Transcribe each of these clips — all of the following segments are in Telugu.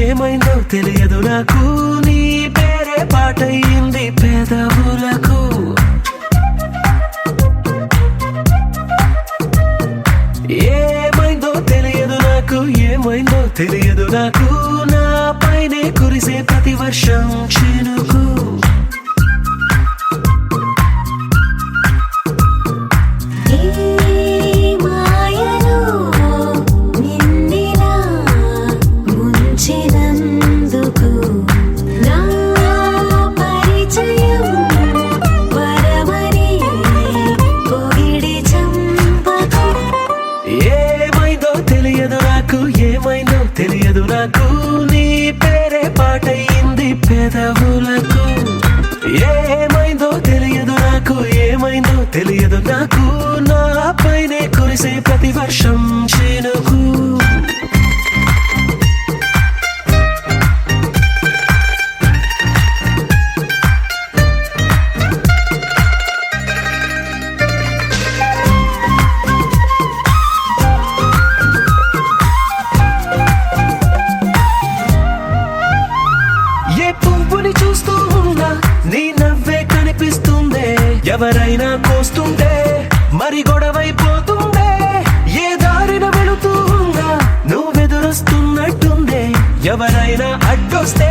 ఏమైందో తెలియదు నాకు, నీ పేరే పాటయింది పెదవులకు. ఏమైందో తెలియదు నాకు, ఏమైందో తెలియదు నాకు, నా పైనే కురిసే ప్రతి వర్షం చినుకు. ఏమైందో తెలియదు నాకు, నీ పేరే పాటయింది పెదవులకు. ఏమైందో తెలియదు నాకు, ఏమైందో తెలియదు నాకు, నా పైనే కురిసే ప్రతి వర్షం చినుకు. పువ్వుని చూస్తూ ఉన్నా నీ నవ్వే కనిపిస్తుందే, ఎవరైనా కోస్తుంటే మరి గొడవైపోతుందే. ఏ దారిన వెళుతూ ఉన్నా నువ్వెదురొస్తున్నట్టుందే, ఎవరైనా అడ్డొస్తే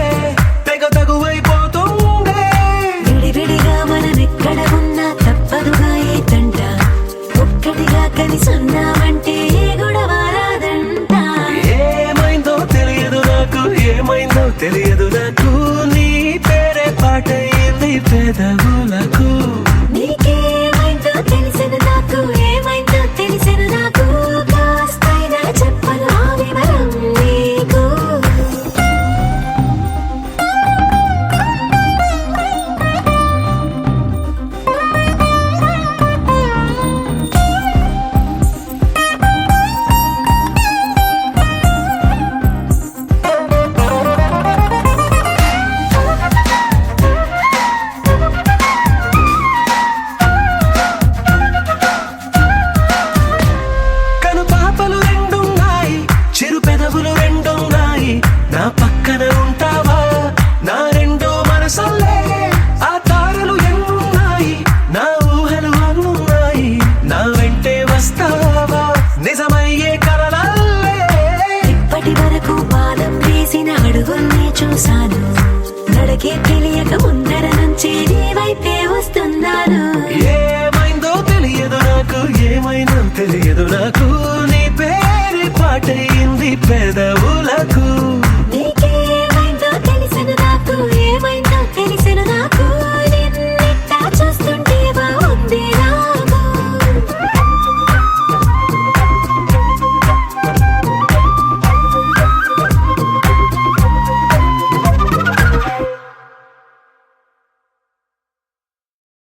తెగ తగువైపోతుందే. విడివిడిగా మనమెక్కడ ఉన్నా తప్పదుగా ఏ తంట, ఒక్కటిగా కలిసి ఉన్నామంటే గొడవ రాదంట. ఏమైందో తెలియదు నాకు, ఏమైందో తెలియదు నాకు, నీ పేరే పాటయింది పెదవులకు. నీకేమైందో తెలిసెను నాకు, ఏమైందో తెలిసెను నాకు, కాస్తైనా చెప్పను ఆ వివరం నీకు. నా పక్కన ఉంటావా నా రెండో మనసల్లే, ఆ తారలు ఎన్నున్నాయి నా ఊహలు అన్నున్నాయి, నా వెంటే వస్తావా నిజమయ్యే కలలల్లే. ఇప్పటి వరకు పాదం వేసిన అడుగుల్ని చూశాను, నడకే తెలియక ముందర నుంచి నీ వైపే వస్తున్నాను. ఏమైందో తెలియదు నాకు, ఏమైందో తెలియదు నాకు, నీ పేరు పాటయింది పెదవులకు.